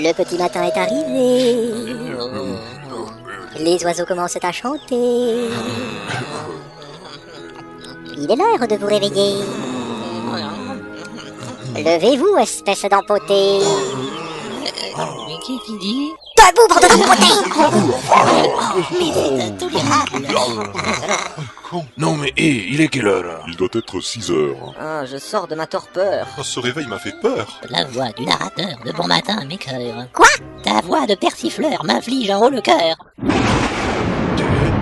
Le petit matin est arrivé. Les oiseaux commencent à chanter. Il est l'heure de vous réveiller. Levez-vous, espèce d'empoté. Mais qu'est-ce qu'il dit? Debout, bande d'empotés! Mais c'est intolérable. Non mais il est quelle heure? Il doit être 6 heures. Ah, je sors de ma torpeur. Oh, ce réveil m'a fait peur. La voix du narrateur de Bon Matin m'écœure. Quoi? Ta voix de persifleur m'inflige un haut le cœur.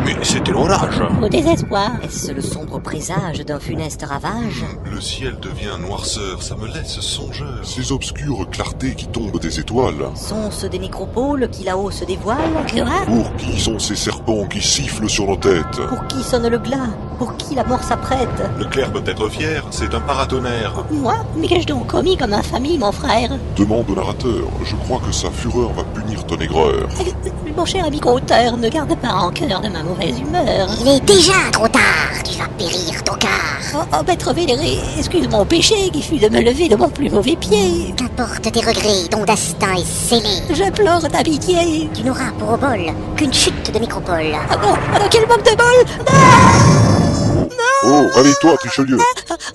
Mais c'était l'orage. Au désespoir. Est-ce le sombre présage d'un funeste ravage? Le ciel devient noirceur, ça me laisse songeur. Ces obscures clartés qui tombent des étoiles. Sont-ce des nécropoles qui là-haut se dévoilent? Quoi? Pour qui sont ces serpents qui sifflent sur nos têtes? Pour qui sonne le glas? Pour qui la mort s'apprête? Le clerc peut être fier, c'est un paratonnerre. Moi? Mais qu'ai-je donc commis comme infamie, mon frère? Demande au narrateur, je crois que sa fureur va punir ton aigreur. Mon cher ami conteur, ne garde pas rancœur de ma mauvaise humeur. Il est déjà trop tard. Tu vas périr, tocard. Oh, maître vénéré, excuse mon péché qui fut de me lever de mon plus mauvais pied. Qu'importe tes regrets, ton destin est scellé. J'implore ta pitié. Tu n'auras pour obol qu'une chute de micropole. Ah bon, alors quel manque de bol! Oh, réveille-toi, Trichelieu.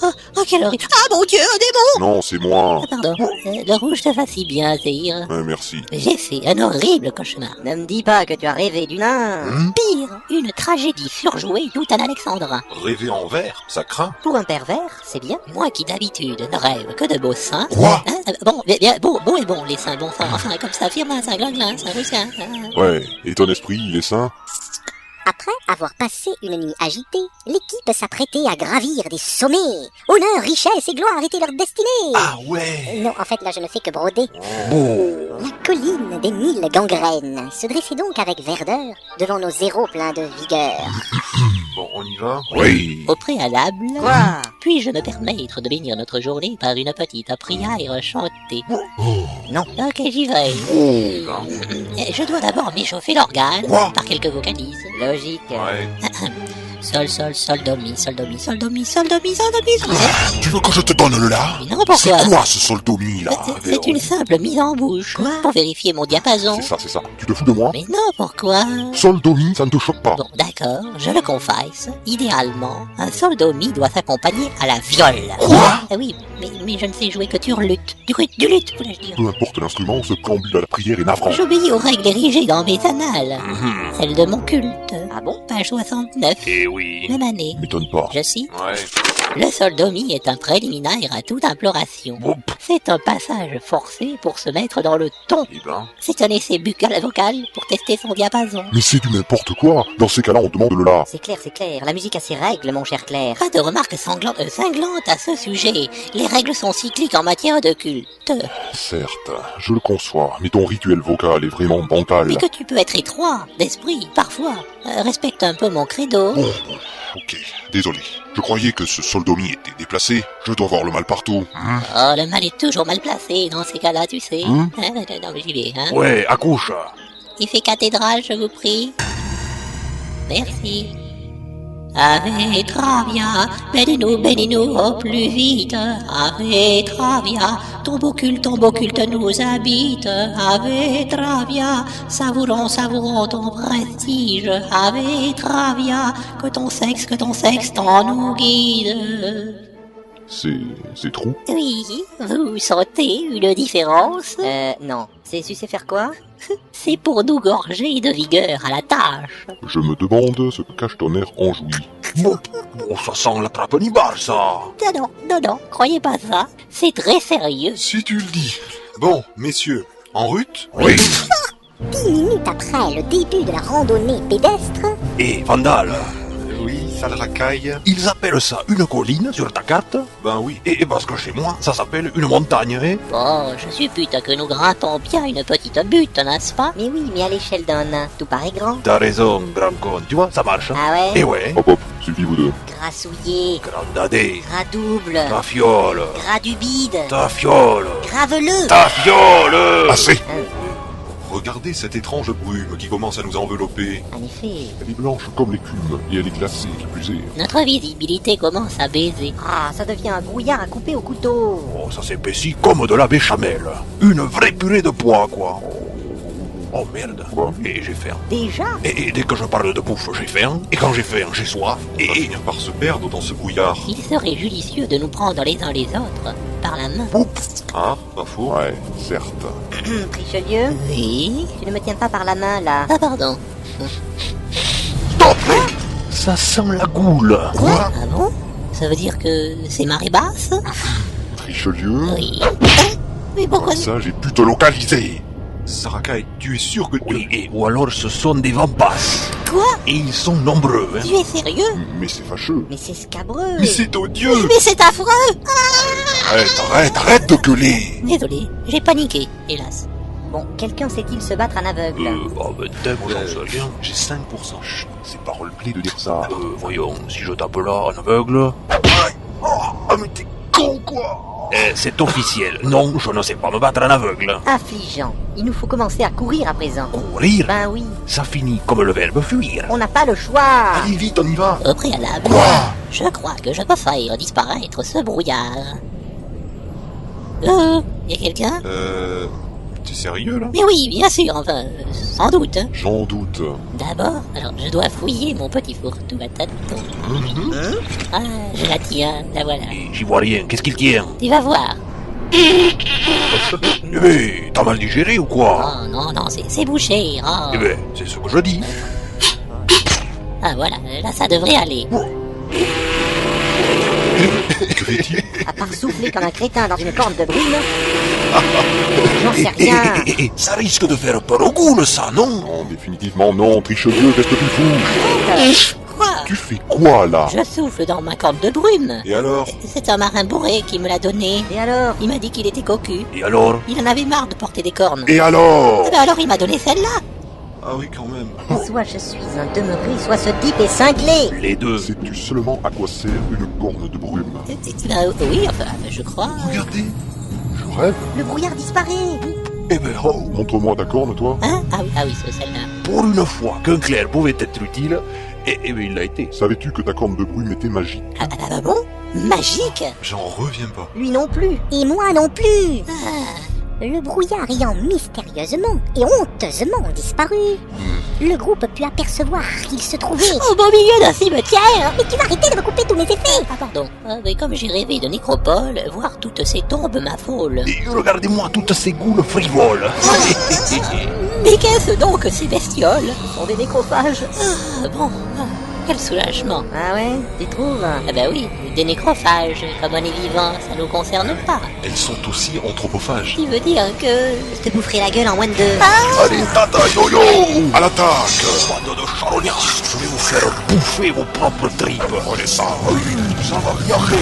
Oh, quelle horreur! Ah mon Dieu, un démon! Non, c'est moi. Ah, pardon, le rouge te va si bien, Zéhir. Merci. J'ai fait un horrible cauchemar. Ne me dis pas que tu as rêvé du nain. Pire, une tragédie surjouée tout un alexandrin. Rêver en vert, ça craint. Pour un pervers, c'est bien. Moi qui d'habitude ne rêve que de beaux seins. Quoi? Bon, bien, beau et bon, les seins, bon sang, enfin, comme ça, firme un glin, un russin. Ouais, et ton esprit, il est sain? Après avoir passé une nuit agitée, l'équipe s'apprêtait à gravir des sommets. Honneur, richesse et gloire étaient leur destinée. Ah ouais. Non, en fait, là, je ne fais que broder. Bon. La colline des 1000 gangrènes se dressait donc avec verdeur devant nos zéros pleins de vigueur. Bon, on y va? Oui. Au préalable, Quoi? puis-je me permettre de bénir notre journée par une petite prière chantée? Non. Ok, j'y vais. Je dois d'abord m'échauffer l'organe Quoi? par quelques vocalises. Logique. Ouais. Sol, sol, sol, do, mi, sol, do, mi, sol, do, mi, sol, do, mi, sol, do, mi, sol. Tu veux que je te donne le là? Mais non, pourquoi? C'est quoi ce soldomi là? C'est une simple mise en bouche. Pour vérifier mon diapason. C'est ça. Tu te fous de moi? Mais non, pourquoi? Soldomi, ça ne te choque pas. Bon, d'accord, je le confesse. Idéalement, un sol do mi doit s'accompagner à la viole. Quoi? Ah oui, mais je ne sais jouer que du luth. Du luth, voulais-je dire. Peu importe l'instrument, ce préambule à la prière est navrant. J'obéis aux règles érigées dans mes annales. Celles de mon culte. Ah bon? Page 69. Eh oui. Même année. M'étonne pas. Je cite. Ouais. Le sol do mi est un préliminaire à toute imploration. Bon. C'est un passage forcé pour se mettre dans le ton. Eh ben. C'est un essai buccal vocal pour tester son diapason. Mais c'est du n'importe quoi. Dans ces cas-là, on demande le là. C'est clair. La musique a ses règles, mon cher Claire. Pas de remarques cinglantes à ce sujet. Les règles sont cycliques en matière de culte. Certes, je le conçois, mais ton rituel vocal est vraiment bancal. Mais que tu peux être étroit d'esprit, parfois. Respecte un peu mon credo. Bon, ok, désolé. Je croyais que ce soldomi était déplacé. Je dois voir le mal partout. Oh, le mal est toujours mal placé dans ces cas-là, tu sais. Non, mais j'y vais, hein. Ouais, accouche. Il fait cathédrale, je vous prie. Merci. Ave Travia, bénis-nous au plus vite. Ave Travia, ton beau culte nous habite. Ave Travia, savourons ton prestige. Ave Travia, que ton sexe t'en nous guide. C'est trop. Oui, vous sentez une différence? Non. C'est su faire quoi? C'est pour nous gorger de vigueur à la tâche. Je me demande ce que cache ton air enjoui. Bon, ça sent la trappe Hannibal, ça. Non, croyez pas ça. C'est très sérieux. Si tu le dis. Bon, messieurs, en route? Oui. 10 minutes après le début de la randonnée pédestre, Et Vandal, Oui, ça le racaille. ils appellent ça une colline sur ta carte? Ben oui. Et parce que chez moi, ça s'appelle une montagne, hein? Oh, je suppute que nous grattons bien une petite butte, n'est-ce pas? Mais oui, mais à l'échelle d'un nain, tout paraît grand. T'as raison, grand con. Tu vois, ça marche. Ah ouais? Et ouais. Hop, suffit vous deux. Grassouillé, Grandadé. gras double, Ta fiole. gras du bide, Ta fiole. grave-le. Ta fiole. Assez. Regardez cette étrange brume qui commence à nous envelopper. En effet. Elle est blanche comme l'écume et elle est glacée, qui plus est. Notre visibilité commence à baiser. Ah, ça devient un brouillard à couper au couteau. Oh, ça s'épaissit comme de la béchamel. Une vraie purée de pois, quoi. Oh merde. Quoi? Et j'ai faim. Déjà? Et dès que je parle de bouffe, j'ai faim. Et quand j'ai faim, j'ai soif. On va finir par se perdre dans ce brouillard. Il serait judicieux de nous prendre les uns les autres par la main. Ah, pas faux. Ouais, certes. Richelieu, Oui. tu ne me tiens pas par la main, là. Ah pardon. Stop, mec. Ça sent la goule. Quoi? Ah bon? Ça veut dire que c'est marée basse? Richelieu? Oui. Mais pourquoi? Ça, j'ai pu te localiser. Saraka, tu es sûr que tu... Oui, ou alors ce sont des vents basses. Quoi? Et ils sont nombreux, hein. Tu es sérieux? Mais c'est fâcheux. Mais c'est scabreux. Mais c'est odieux. Mais c'est affreux! Arrête de gueuler. Désolé, j'ai paniqué, hélas. Bon, quelqu'un sait-il se battre en aveugle? Oh, ben, t'aimes, j'en sais rien. J'ai 5%. Chut, c'est pas roleplay de dire ça. Voyons, si je tape là, en aveugle... Oh, mais t'es con, quoi. C'est officiel. Non, je ne sais pas me battre en aveugle. Affligeant. Il nous faut commencer à courir à présent. Courir? Ben oui, Ça finit comme le verbe fuir. on n'a pas le choix. Allez, vite, on y va. Au préalable, je crois que je peux faire disparaître ce brouillard. Y a quelqu'un? T'es sérieux, là? Mais oui, bien sûr, enfin, sans doute. Hein. J'en doute. D'abord, alors je dois fouiller mon petit fourre-tout à tâtons. Ah, je la tiens, la voilà. Et j'y vois rien. Qu'est-ce qu'il tient? Tu vas voir. Eh ben, t'as mal digéré ou quoi? Oh non, non, c'est bouché. Oh. Eh ben, c'est ce que je dis. Ah voilà, là ça devrait aller. Que fait-il? À part souffler comme un crétin dans une corne de brume. J'en sais rien. Ça risque de faire peur au goule, ça, non? Non, définitivement non. Richelieu, qu'est-ce que tu fous? Quoi? Tu fais quoi, là? Je souffle dans ma corne de brume. Et alors? C'est un marin bourré qui me l'a donné. Et alors? Il m'a dit qu'il était cocu. Et alors? Il en avait marre de porter des cornes. Et alors? Eh ben alors il m'a donné celle-là. Ah oui, quand même. Soit je suis un demeuré, soit ce type est cinglé. Les deux. Sais-tu seulement à quoi sert une corne de brume? Ben oui, enfin, je crois. Regardez. Je rêve. Le brouillard disparaît. Eh ben, oh, Montre-moi ta corne, toi. Hein? Ah oui, c'est celle-là. pour une fois qu'un clair pouvait être utile, et ben il l'a été. Savais-tu que ta corne de brume était magique? Ah bon? Magique? J'en reviens pas. Lui non plus. Et moi non plus. Ah, Le brouillard ayant mystérieusement et honteusement disparu, le groupe put apercevoir qu'il se trouvait... au beau milieu d'un cimetière! Mais tu vas arrêter de me couper tous mes effets! Ah pardon, mais comme j'ai rêvé de nécropole, voir toutes ces tombes m'affole. Et regardez-moi toutes ces goules frivoles. Mais qu'est-ce donc que ces bestioles? Ce sont des nécrophages. Ah bon, quel soulagement. Ah ouais, tu trouves? Ah bah oui, des nécrophages, comme on est vivant, ça nous concerne pas. Elles sont aussi anthropophages. Qui veut dire que... Je te boufferai la gueule en moins de deux. Allez, tata yo-yo, À l'attaque! bande de charognages, je vais vous faire bouffer vos propres tripes. Prenez ça! Ça va rien faire.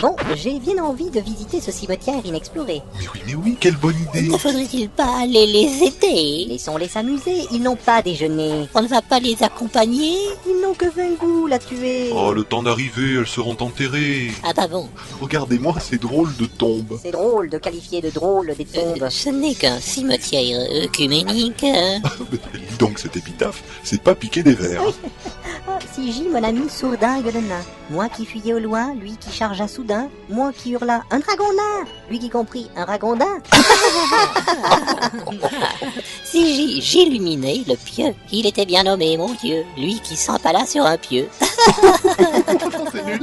Bon, j'ai bien envie de visiter ce cimetière inexploré. Mais oui, quelle bonne idée! Ne faudrait-il pas aller les aider? Laissons-les s'amuser, ils n'ont pas déjeuné. On ne va pas les accompagner? Ils n'ont que 20 goules à tuer. Oh, le temps d'arriver, elles seront enterrées. Ah bah bon, Regardez-moi ces drôles de tombes. C'est drôle de qualifier de drôle des tombes. ce n'est qu'un cimetière œcuménique. Dis donc, cette épitaphe, c'est pas piquer des vers. Ah, si J, mon ami, sourdingue le nain. Moi qui fuyais au loin, lui qui chargea soudain. Moi qui hurla un dragon nain, lui qui comprit un ragondin. Si j'illuminais le pieu, il était bien nommé, mon Dieu, lui qui s'empala sur un pieu. C'est nul.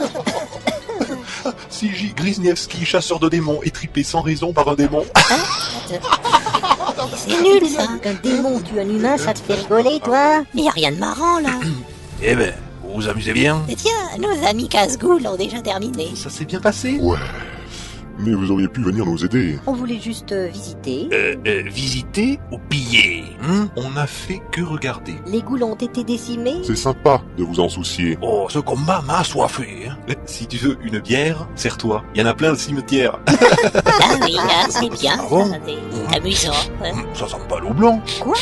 Si J. Grisniewski, chasseur de démons, étripé sans raison par un démon. C'est nul ça. Qu'un démon tue un humain, ça te fait rigoler, toi? Il n'y a rien de marrant là. Eh ben, vous vous amusez bien? Et tiens, nos amis casse-goules ont déjà terminé. Ça s'est bien passé? Ouais. Mais vous auriez pu venir nous aider. On voulait juste visiter. Visiter ou piller, hein? On n'a fait que regarder. Les goules ont été décimés. C'est sympa de vous en soucier. Oh, ce combat m'a assoiffé, hein? Si tu veux une bière, serre-toi. Il y en a plein le cimetière. Ah oui, ah, c'est bien, Ah bon ça, c'est amusant. Hein. Ça sent pas l'eau blanc. Quoi?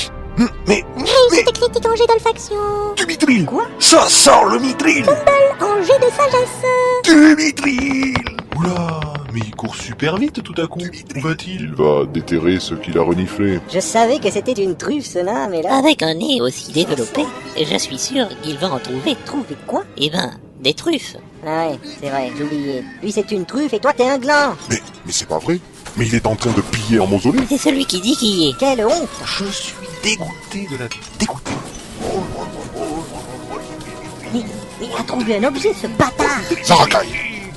Mais, C'était critique en jet d'olfaction, du mithril! Quoi? Ça sent le mithril! en jet de sagesse. Du mithril! Oula, Mais il court super vite tout à coup. Où va-t-il? Il va déterrer ceux qu'il a reniflé. Je savais que c'était une truffe, ce nain, mais là... Avec un nez aussi développé, je suis sûr qu'il va en trouver. Trouver quoi? Eh ben, des truffes. Ah ouais, c'est vrai, j'oubliais. Lui, c'est une truffe et toi, t'es un gland. Mais c'est pas vrai. Mais il est en train de piller un mausolée. C'est celui qui dit qui y est. Quelle honte! Je suis dégoûté de la vie. Dégoûté. Mais il a trouvé un objet, ce bâtard! Zarakai,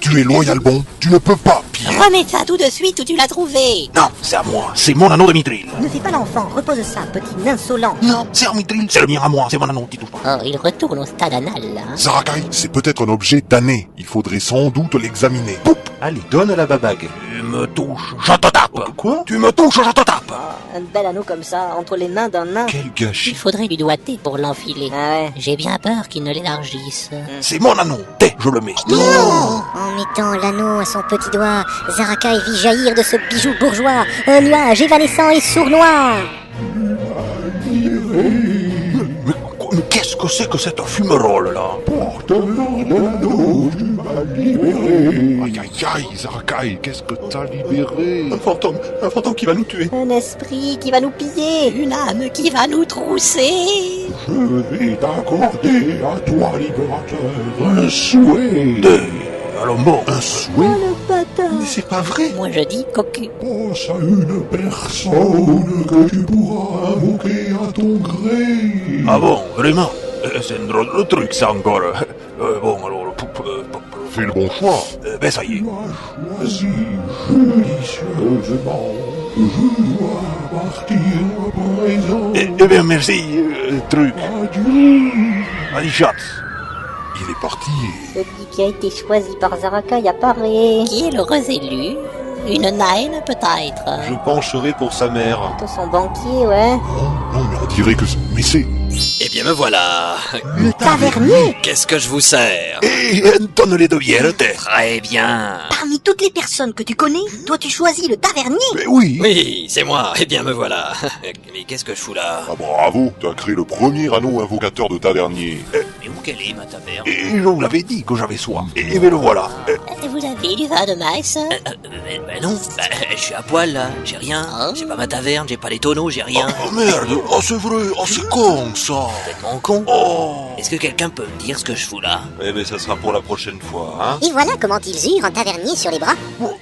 tu es loyal bon. Tu ne peux pas piller. Remets ça tout de suite où tu l'as trouvé. Non, c'est à moi. C'est mon anneau de Mithril. Ne fais pas l'enfant, repose ça, petit insolent. Non, c'est à Mithril. C'est le mien à moi. C'est mon anneau, t'y touches pas. Oh, il retourne au stade anal, là. Hein. Zarakai, c'est peut-être un objet damné. Il faudrait sans doute l'examiner. Poup. Allez, donne la babague. Tu me touches, je te tape. Quoi? Tu me touches, je te tape. Un bel anneau comme ça, entre les mains d'un nain. Quel Il gâchis. faudrait lui doigter pour l'enfiler. Ah ouais. J'ai bien peur qu'il ne l'élargisse. C'est mon anneau. Je le mets. En mettant l'anneau à son petit doigt, Zarakai vit jaillir de ce bijou bourgeois un nuage évanescent et sournois. Mais qu'est-ce que c'est que cette fumerole là? Aïe aïe aïe, Zarakai, qu'est-ce que t'as libéré? Un fantôme qui va nous tuer. Un esprit qui va nous piller. Une âme qui va nous trousser. Je vais t'accorder à toi, libérateur, un souhait. Alors bon. Un souhait? Le bâtard. Mais c'est pas vrai. Moi je dis cocu. Pense à une personne que tu pourras invoquer à ton gré. Ah bon, vraiment? C'est un drôle de truc ça encore. Bon alors... Fais le bon choix. Ben ça y est. Tu as choisi judicieusement. Je dois partir à présent. Eh bien merci, truc. Adieu. Allez, chat. Il est parti. Celui qui a été choisi par Zarakai apparaît. Qui est le élu? Une naine peut-être. Je pencherai pour sa mère. Plutôt son banquier, ouais. Non, mais on dirait que... Mais c'est... Eh bien me voilà. Le tavernier. Qu'est-ce que je vous sers? Et donne-les de bière, t'es. Très bien. Parmi toutes les personnes que tu connais, toi tu choisis le tavernier. Mais oui. Oui, c'est moi. Eh bien me voilà. Mais qu'est-ce que je fous là? Ah bravo, t'as créé le premier anneau invocateur de tavernier. Mais où qu'elle est ma taverne? Et je vous l'avais dit que j'avais soif. Et ben le voilà. Vous avez du vin de maïs? Ben non, je suis à poil là, j'ai rien. J'ai pas ma taverne, j'ai pas les tonneaux, j'ai rien. Oh merde, oh c'est vrai, oh c'est con ça. Complètement con. Oh. Est-ce que quelqu'un peut me dire ce que je fous là? Eh ben ça sera pour la prochaine fois, hein. Et voilà comment ils eurent un tavernier sur les bras. Bon,